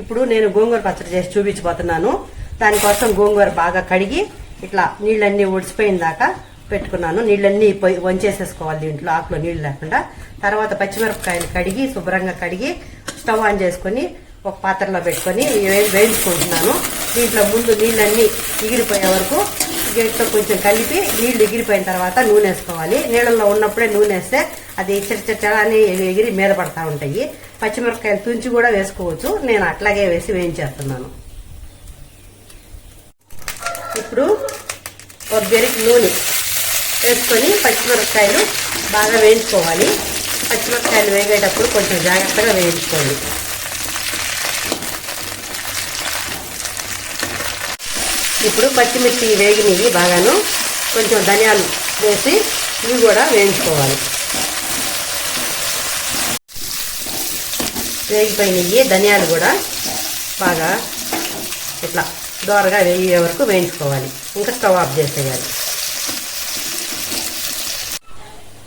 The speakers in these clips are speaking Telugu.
ఇప్పుడు నేను గోంగూర పచ్చడి చేసి చూపించబోతున్నాను. దానికోసం గోంగూర బాగా కడిగి ఇట్లా నీళ్ళన్నీ ఒడిసిపోయిన దాకా పెట్టుకున్నాను. నీళ్ళన్నీ వంచేసేసుకోవాలి దీంట్లో, ఆకులో నీళ్లు లేకుండా. తర్వాత పచ్చిమిరపకాయలు కడిగి శుభ్రంగా కడిగి స్టవ్ ఆన్ చేసుకుని ఒక పాత్రలో పెట్టుకొని వేయించుకుంటున్నాను. దీంట్లో ముందు నీళ్ళన్నీ ఎగిరిపోయే వరకు గేట్తో కొంచెం కలిపి నీళ్లు ఎగిరిపోయిన తర్వాత నూనె వేసుకోవాలి. నీళ్ళల్లో ఉన్నప్పుడే నూనె వేస్తే అది చిరచని ఎగిరి మీద పడతా ఉంటాయి. పచ్చిమిరపకాయలు తుంచి కూడా వేసుకోవచ్చు, నేను అట్లాగే వేసి వేయించేస్తున్నాను. ఇప్పుడు ఒక గెరిటి నూనె వేసుకొని పచ్చిమిరపకాయలు బాగా వేయించుకోవాలి. పచ్చిమిరపకాయలు వేగేటప్పుడు కొంచెం జాగ్రత్తగా వేయించుకోండి. ఇప్పుడు పచ్చిమిర్చి వేగినవి బాగాను, కొంచెం ధనియాలు వేసి ఇవి కూడా వేయించుకోవాలి. వేగిపోయినవి ధనియాలు కూడా బాగా ఇట్లా దోరగా వేగే వరకు వేయించుకోవాలి. ఇంకా స్టవ్ ఆఫ్ చేసేయాలి.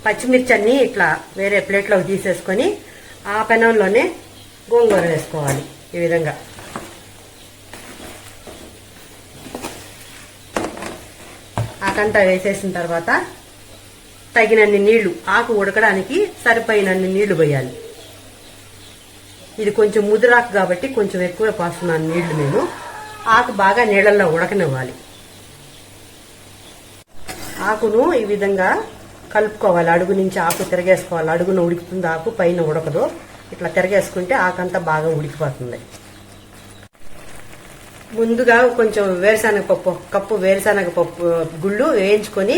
పచ్చిమిర్చి అన్ని ఇట్లా వేరే ప్లేట్లోకి తీసేసుకొని ఆ పెనంలోనే గోంగూర వేసుకోవాలి. ఈ విధంగా ఆకంతా వేసేసిన తర్వాత తగినన్ని నీళ్లు, ఆకు ఉడకడానికి సరిపోయినన్ని నీళ్లు పోయాలి. ఇది కొంచెం ముదురాకు కాబట్టి కొంచెం ఎక్కువ పోస్తున్నాను నీళ్లు నేను. ఆకు బాగా నీళ్ళల్లో ఉడకనివ్వాలి. ఆకును ఈ విధంగా కలుపుకోవాలి. అడుగు నుంచి ఆకు తిరగేసుకోవాలి. అడుగున ఉడుకుతుంది ఆకు, పైన ఉడకదు. ఇట్లా తిరగేసుకుంటే ఆకంతా బాగా ఉడికిపోతుంది. ముందుగా కొంచెం వేరుశనగపప్పు, కప్పు వేరుశనగపప్పు గుళ్ళు వేయించుకొని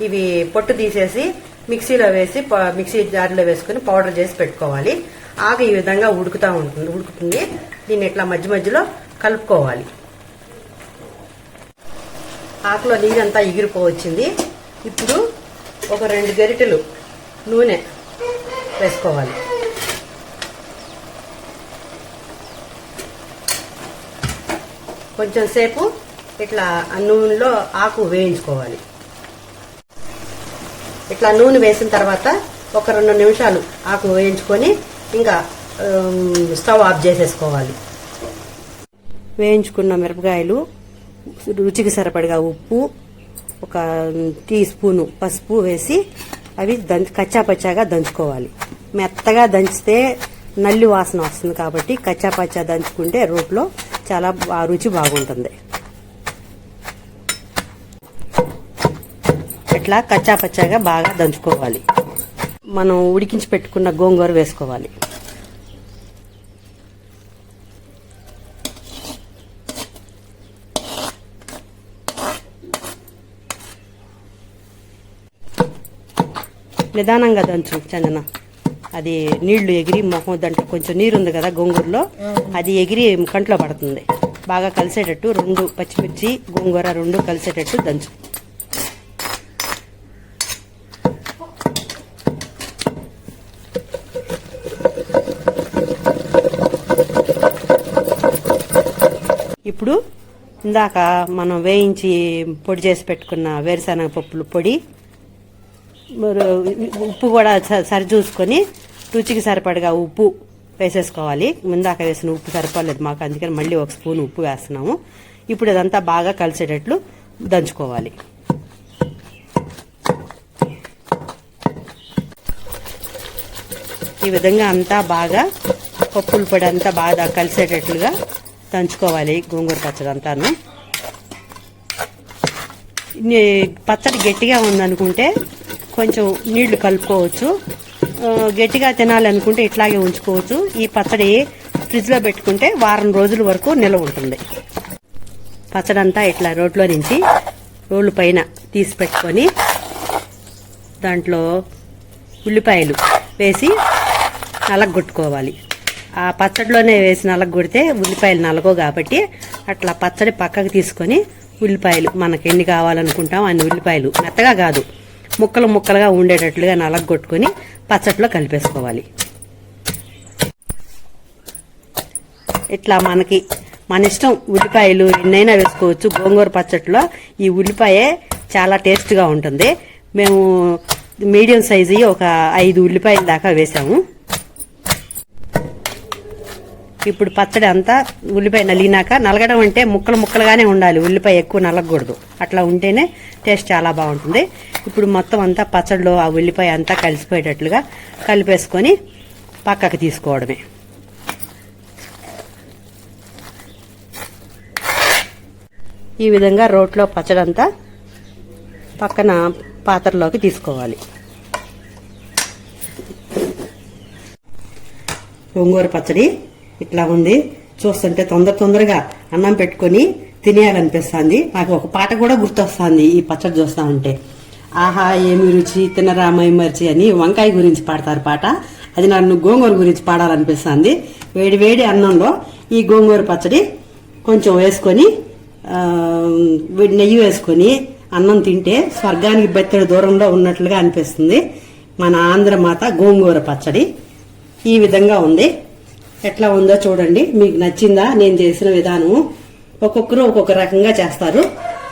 ఇవి పొట్టు తీసేసి మిక్సీలో వేసి మిక్సీ జార్లో వేసుకుని పౌడర్ చేసి పెట్టుకోవాలి. ఆకు ఈ విధంగా ఉడుకుతుంది. దీన్ని ఇట్లా మధ్య మధ్యలో కలుపుకోవాలి. ఆకులో నీరంతా ఎగిరిపోవచ్చింది. ఇప్పుడు ఒక 2 గరిటెలు నూనె వేసుకోవాలి. కొంచెం సేపు ఇట్లా నూనెలో ఆకు వేయించుకోవాలి. ఇట్లా నూనె వేసిన తర్వాత ఒక 2 నిమిషాలు ఆకు వేయించుకొని ఇంకా స్టవ్ ఆఫ్ చేసేసుకోవాలి. వేయించుకున్న మిరపకాయలు, రుచికి సరిపడగా ఉప్పు, ఒక టీ స్పూను పసుపు వేసి అవి కచ్చాపచ్చాగా దంచుకోవాలి. మెత్తగా దంచితే నల్లి వాసన వస్తుంది కాబట్టి కచ్చాపచ్చా దంచుకుంటే రోట్లో చాలా రుచి బాగుంటుంది. ఇట్లా కచ్చాపచ్చాగా బాగా దంచుకోవాలి. మనం ఉడికించి పెట్టుకున్న గోంగూర వేసుకోవాలి. నిదానంగా దంచు చందన, అది నీళ్లు ఎగిరి మొహం దాంట్లో కొంచెం నీరు ఉంది కదా గోంగూరలో, అది ఎగిరి కంట్లో పడుతుంది. బాగా కలిసేటట్టు 2 పచ్చిమిర్చి గోంగూర 2 కలిసేటట్టు దంచు. ఇప్పుడు ఇందాక మనం వేయించి పొడి చేసి పెట్టుకున్న వేరుశనగ పప్పుల పొడి, ఉప్పు కూడా సరి చూసుకొని రుచికి సరిపడగా ఉప్పు వేసేసుకోవాలి. ముందాక వేసిన ఉప్పు సరిపోలేదు మాకు, అందుకని మళ్ళీ 1 స్పూన్ ఉప్పు వేస్తున్నాము. ఇప్పుడు ఇదంతా బాగా కలిసేటట్లు దంచుకోవాలి. ఈ విధంగా అంతా బాగా పప్పుల పొడి అంతా బాగా కలిసేటట్లుగా దంచుకోవాలి గోంగూర పచ్చడి అంతాను. పచ్చడి గట్టిగా ఉందనుకుంటే కొంచెం నీళ్లు కలుపుకోవచ్చు. గట్టిగా తినాలనుకుంటే ఇట్లాగే ఉంచుకోవచ్చు. ఈ పచ్చడి ఫ్రిడ్జ్ లో పెట్టుకుంటే వారం రోజుల వరకు నిల్వ ఉంటుంది. పచ్చడి అంతా ఇట్లా రోట్లో నుంచి రోడ్ల పైన తీసి పెట్టుకొని దాంట్లో ఉల్లిపాయలు వేసి నలగొట్టుకోవాలి. ఆ పచ్చడిలోనే వేసి నలగొడితే ఉల్లిపాయలు నలగో కాబట్టి అట్లా పచ్చడి పక్కకు తీసుకొని ఉల్లిపాయలు మనకు ఎన్ని కావాలనుకుంటాం అన్ని ఉల్లిపాయలు, మెత్తగా కాదు ముక్కలు ముక్కలుగా ఉండేటట్లుగా నలగొట్టుకొని పచ్చడిలో కలిపేసుకోవాలి. ఇట్లా మనకి మన ఇష్టం, ఉల్లిపాయలు ఎన్నైనా వేసుకోవచ్చు. గోంగూర పచ్చడిలో ఈ ఉల్లిపాయే చాలా టేస్ట్గా ఉంటుంది. మేము మీడియం సైజు ఒక 5 ఉల్లిపాయల దాకా వేసాము. ఇప్పుడు పచ్చడి అంతా ఉల్లిపాయ నలిగినాక, నలగడం అంటే ముక్కలు ముక్కలుగానే ఉండాలి, ఉల్లిపాయ ఎక్కువ నలగకూడదు. అట్లా ఉంటేనే టేస్ట్ చాలా బాగుంటుంది. ఇప్పుడు మొత్తం అంతా పచ్చడిలో ఆ ఉల్లిపాయ అంతా కలిసిపోయేటట్లుగా కలిపేసుకొని పక్కకు తీసుకోవడమే. ఈ విధంగా రోట్లో పచ్చడి అంతా పక్కన పాత్రలోకి తీసుకోవాలి. గోంగూర పచ్చడి ఇట్లా ఉంది. చూస్తుంటే తొందరగా అన్నం పెట్టుకొని తినేయాలనిపిస్తుంది. నాకు ఒక పాట కూడా గుర్తొస్తుంది ఈ పచ్చడి చూస్తా ఉంటే. ఆహా ఏమి రుచి తినరా మైమర్చి అని వంకాయ గురించి పాడతారు పాట. అది నన్ను గోంగూర గురించి పాడాలనిపిస్తుంది. వేడి వేడి అన్నంలో ఈ గోంగూర పచ్చడి కొంచెం వేసుకొని నెయ్యి వేసుకొని అన్నం తింటే స్వర్గానికి బెత్తడి దూరంలో ఉన్నట్లుగా అనిపిస్తుంది. మన ఆంధ్రమాత గోంగూర పచ్చడి ఈ విధంగా ఉంది. ఎట్లా ఉందో చూడండి. మీకు నచ్చిందా నేను చేసిన విధానము? ఒక్కొక్కరు ఒక్కొక్క రకంగా చేస్తారు.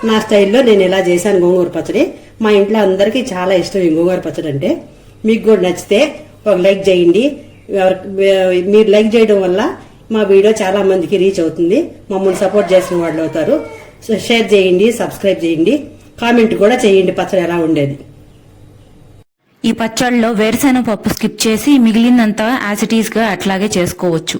నా స్టైల్లో నేను ఎలా చేశాను గోంగూర పచ్చడి. మా ఇంట్లో అందరికీ చాలా ఇష్టం ఈ గోంగూర పచ్చడి అంటే. మీకు కూడా నచ్చితే ఒక లైక్ చేయండి. మీరు లైక్ చేయడం వల్ల మా వీడియో చాలా మందికి రీచ్ అవుతుంది. మమ్మల్ని సపోర్ట్ చేసిన వాళ్ళు అవుతారు. సో షేర్ చేయండి, సబ్స్క్రైబ్ చేయండి, కామెంట్ కూడా చేయండి పచ్చడి ఎలా ఉండేది. ఈ పచ్చడిలో వేరుశెనగ పప్పు స్కిప్ చేసి మిగిలినంతా యాజ్ ఇట్ ఈస్ గా అట్లాగే చేసుకోవచ్చు.